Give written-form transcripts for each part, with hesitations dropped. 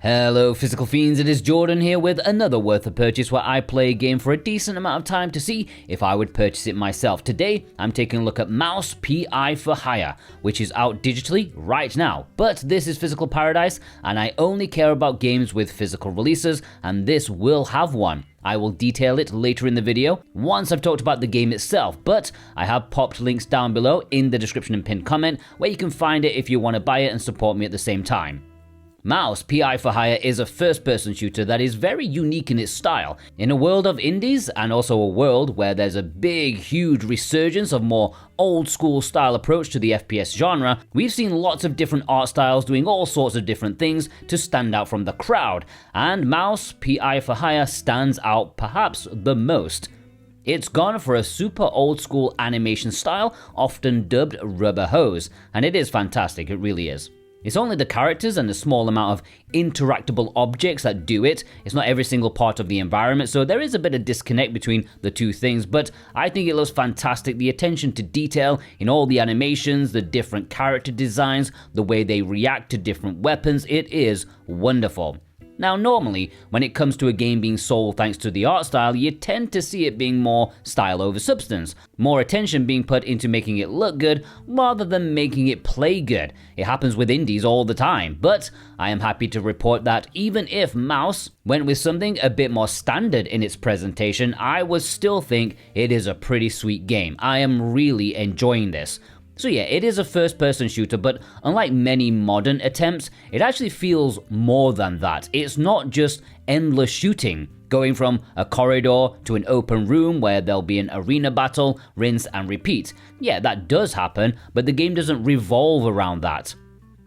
Hello Physical Fiends, it is Jordan here with another Worth a Purchase where I play a game for a decent amount of time to see if I would purchase it myself. Today, I'm taking a look at Mouse PI for Hire, which is out digitally right now. But this is Physical Paradise, and I only care about games with physical releases, and this will have one. I will detail it later in the video once I've talked about the game itself, but I have popped links down below in the description and pinned comment where you can find it if you want to buy it and support me at the same time. Mouse PI for Hire is a first-person shooter that is very unique in its style. In a world of indies, and also a world where there's a big, huge resurgence of more old-school style approach to the FPS genre, we've seen lots of different art styles doing all sorts of different things to stand out from the crowd, and Mouse PI for Hire stands out perhaps the most. It's gone for a super old-school animation style, often dubbed rubber hose, and it is fantastic, it really is. It's only the characters and the small amount of interactable objects that do it. It's not every single part of the environment, so there is a bit of disconnect between the two things, but I think it looks fantastic. The attention to detail in all the animations, the different character designs, the way they react to different weapons, it is wonderful. Now normally, when it comes to a game being sold thanks to the art style, you tend to see it being more style over substance, more attention being put into making it look good rather than making it play good. It happens with indies all the time, but I am happy to report that even if Mouse went with something a bit more standard in its presentation, I would still think it is a pretty sweet game. I am really enjoying this. So yeah, it is a first-person shooter, but unlike many modern attempts, it actually feels more than that. It's not just endless shooting, going from a corridor to an open room where there'll be an arena battle, rinse and repeat. Yeah, that does happen, but the game doesn't revolve around that.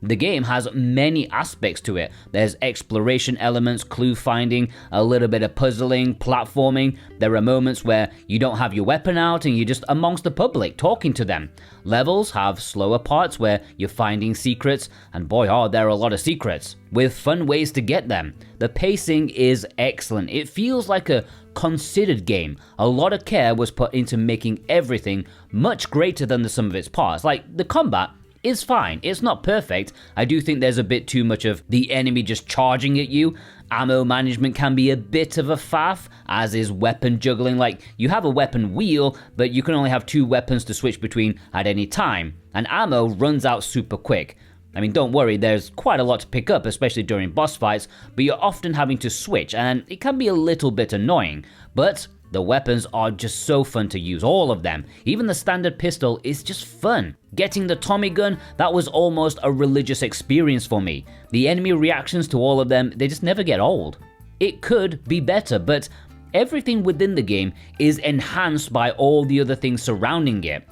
The game has many aspects to it. There's exploration elements, clue finding, a little bit of puzzling, platforming. There are moments where you don't have your weapon out and you're just amongst the public talking to them. Levels have slower parts where you're finding secrets, and boy are there a lot of secrets, with fun ways to get them. The pacing is excellent. It feels like a considered game. A lot of care was put into making everything much greater than the sum of its parts. Like, the combat is fine. It's not perfect. I do think there's a bit too much of the enemy just charging at you. Ammo management can be a bit of a faff, as is weapon juggling. Like, you have a weapon wheel, but you can only have 2 weapons to switch between at any time, and ammo runs out super quick. I mean, don't worry, there's quite a lot to pick up, especially during boss fights, but you're often having to switch, and it can be a little bit annoying. But the weapons are just so fun to use, all of them. Even the standard pistol is just fun. Getting the Tommy gun, that was almost a religious experience for me. The enemy reactions to all of them, they just never get old. It could be better, but everything within the game is enhanced by all the other things surrounding it.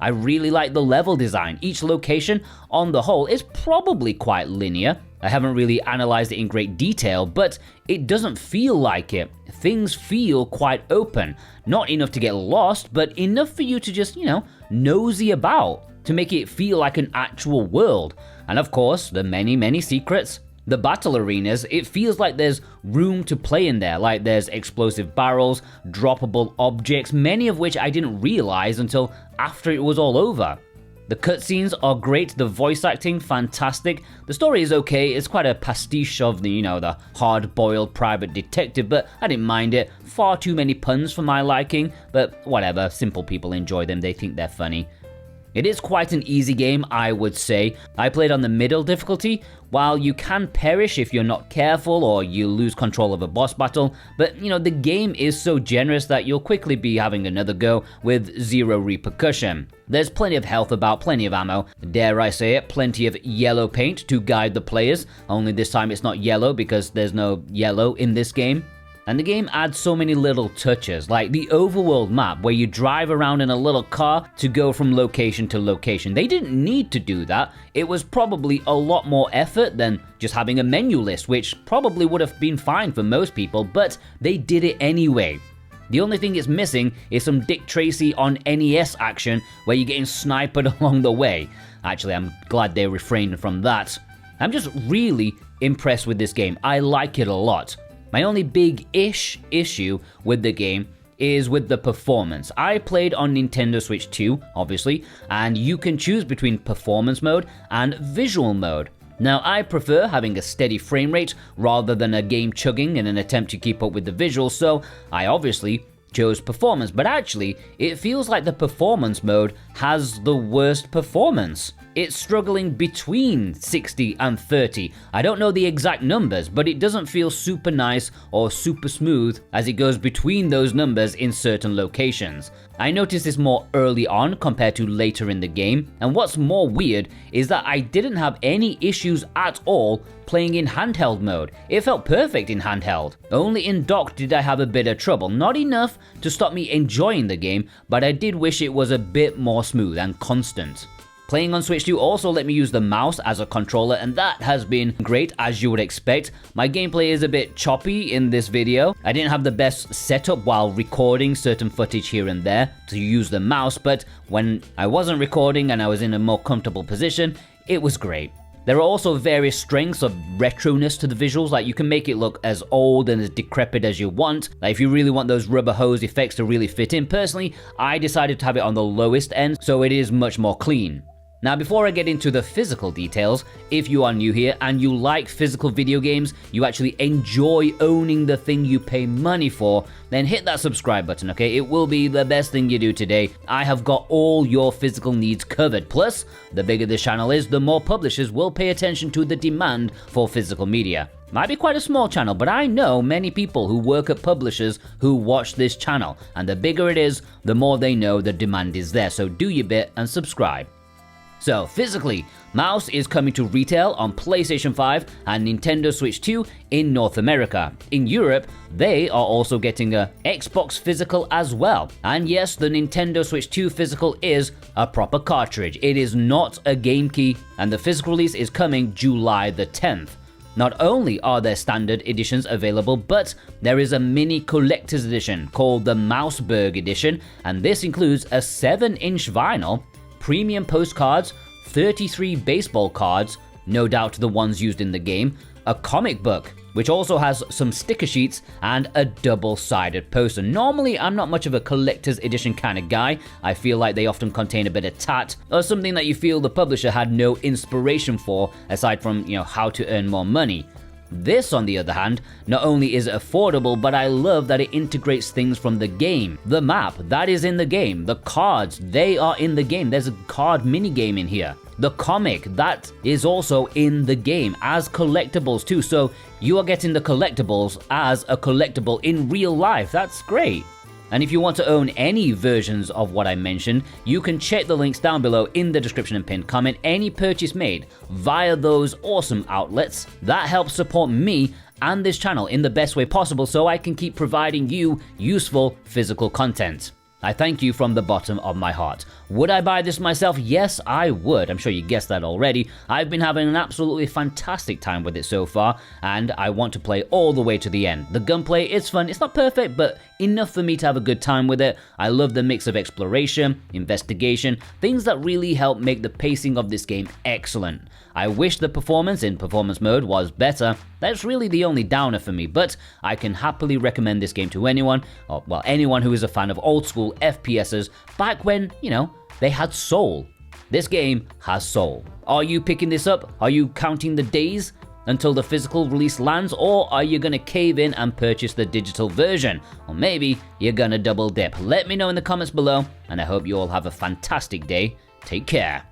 I really like the level design. Each location, on the whole, is probably quite linear. I haven't really analyzed it in great detail, but it doesn't feel like it. Things feel quite open. Not enough to get lost, but enough for you to just, nosy about, to make it feel like an actual world. And of course, the many secrets. The battle arenas, it feels like there's room to play in there, like there's explosive barrels, droppable objects, many of which I didn't realize until after it was all over. The cutscenes are great, the voice acting, fantastic. The story is okay, it's quite a pastiche of the hard-boiled private detective, but I didn't mind it. Far too many puns for my liking, but whatever, simple people enjoy them, they think they're funny. It is quite an easy game, I would say. I played on the middle difficulty. While you can perish if you're not careful or you lose control of a boss battle, but the game is so generous that you'll quickly be having another go with zero repercussion. There's plenty of health about, plenty of ammo, dare I say it, plenty of yellow paint to guide the players, only this time it's not yellow because there's no yellow in this game. And the game adds so many little touches, like the overworld map where you drive around in a little car to go from location to location. They didn't need to do that. It was probably a lot more effort than just having a menu list, which probably would have been fine for most people, but they did it anyway. The only thing it's missing is some Dick Tracy on NES action where you're getting sniped along the way. Actually, I'm glad they refrained from that. I'm just really impressed with this game. I like it a lot. My only big-ish issue with the game is with the performance. I played on Nintendo Switch 2, obviously, and you can choose between performance mode and visual mode. Now, I prefer having a steady frame rate rather than a game chugging in an attempt to keep up with the visuals, so I obviously chose performance, but actually, it feels like the performance mode has the worst performance. It's struggling between 60 and 30. I don't know the exact numbers, but it doesn't feel super nice or super smooth as it goes between those numbers in certain locations. I noticed this more early on compared to later in the game, and what's more weird is that I didn't have any issues at all playing in handheld mode. It felt perfect in handheld. Only in dock did I have a bit of trouble, not enough to stop me enjoying the game, but I did wish it was a bit more smooth and constant. Playing on Switch 2 also let me use the mouse as a controller, and that has been great, as you would expect. My gameplay is a bit choppy in this video. I didn't have the best setup while recording certain footage here and there to use the mouse, but when I wasn't recording and I was in a more comfortable position, it was great. There are also various strengths of retroness to the visuals, like you can make it look as old and as decrepit as you want. Like if you really want those rubber hose effects to really fit in. Personally, I decided to have it on the lowest end, so it is much more clean. Now, before I get into the physical details, if you are new here and you like physical video games, you actually enjoy owning the thing you pay money for, then hit that subscribe button, okay? It will be the best thing you do today. I have got all your physical needs covered. Plus, the bigger this channel is, the more publishers will pay attention to the demand for physical media. Might be quite a small channel, but I know many people who work at publishers who watch this channel, and the bigger it is, the more they know the demand is there. So do your bit and subscribe. So physically, Mouse is coming to retail on PlayStation 5 and Nintendo Switch 2 in North America. In Europe, they are also getting a Xbox physical as well. And yes, the Nintendo Switch 2 physical is a proper cartridge. It is not a game key, and the physical release is coming July the 10th. Not only are there standard editions available, but there is a mini collector's edition called the Mouseburg edition, and this includes a 7-inch vinyl, premium postcards, 33 baseball cards, no doubt the ones used in the game, a comic book, which also has some sticker sheets, and a double-sided poster. Normally, I'm not much of a collector's edition kind of guy. I feel like they often contain a bit of tat, or something that you feel the publisher had no inspiration for, aside from, how to earn more money. This, on the other hand, not only is it affordable, but I love that it integrates things from the game. The map, that is in the game. The cards, they are in the game. There's a card minigame in here. The comic, that is also in the game as collectibles too. So you are getting the collectibles as a collectible in real life. That's great. And if you want to own any versions of what I mentioned, you can check the links down below in the description and pinned comment. Any purchase made via those awesome outlets, that helps support me and this channel in the best way possible so I can keep providing you useful physical content. I thank you from the bottom of my heart. Would I buy this myself? Yes, I would. I'm sure you guessed that already. I've been having an absolutely fantastic time with it so far, and I want to play all the way to the end. The gunplay is fun. It's not perfect, but enough for me to have a good time with it. I love the mix of exploration, investigation, things that really help make the pacing of this game excellent. I wish the performance in performance mode was better. That's really the only downer for me, but I can happily recommend this game to anyone, or well, anyone who is a fan of old school FPSs back when, they had soul. This game has soul. Are you picking this up? Are you counting the days until the physical release lands, or are you gonna cave in and purchase the digital version? Or maybe you're gonna double dip. Let me know in the comments below, and I hope you all have a fantastic day. Take care.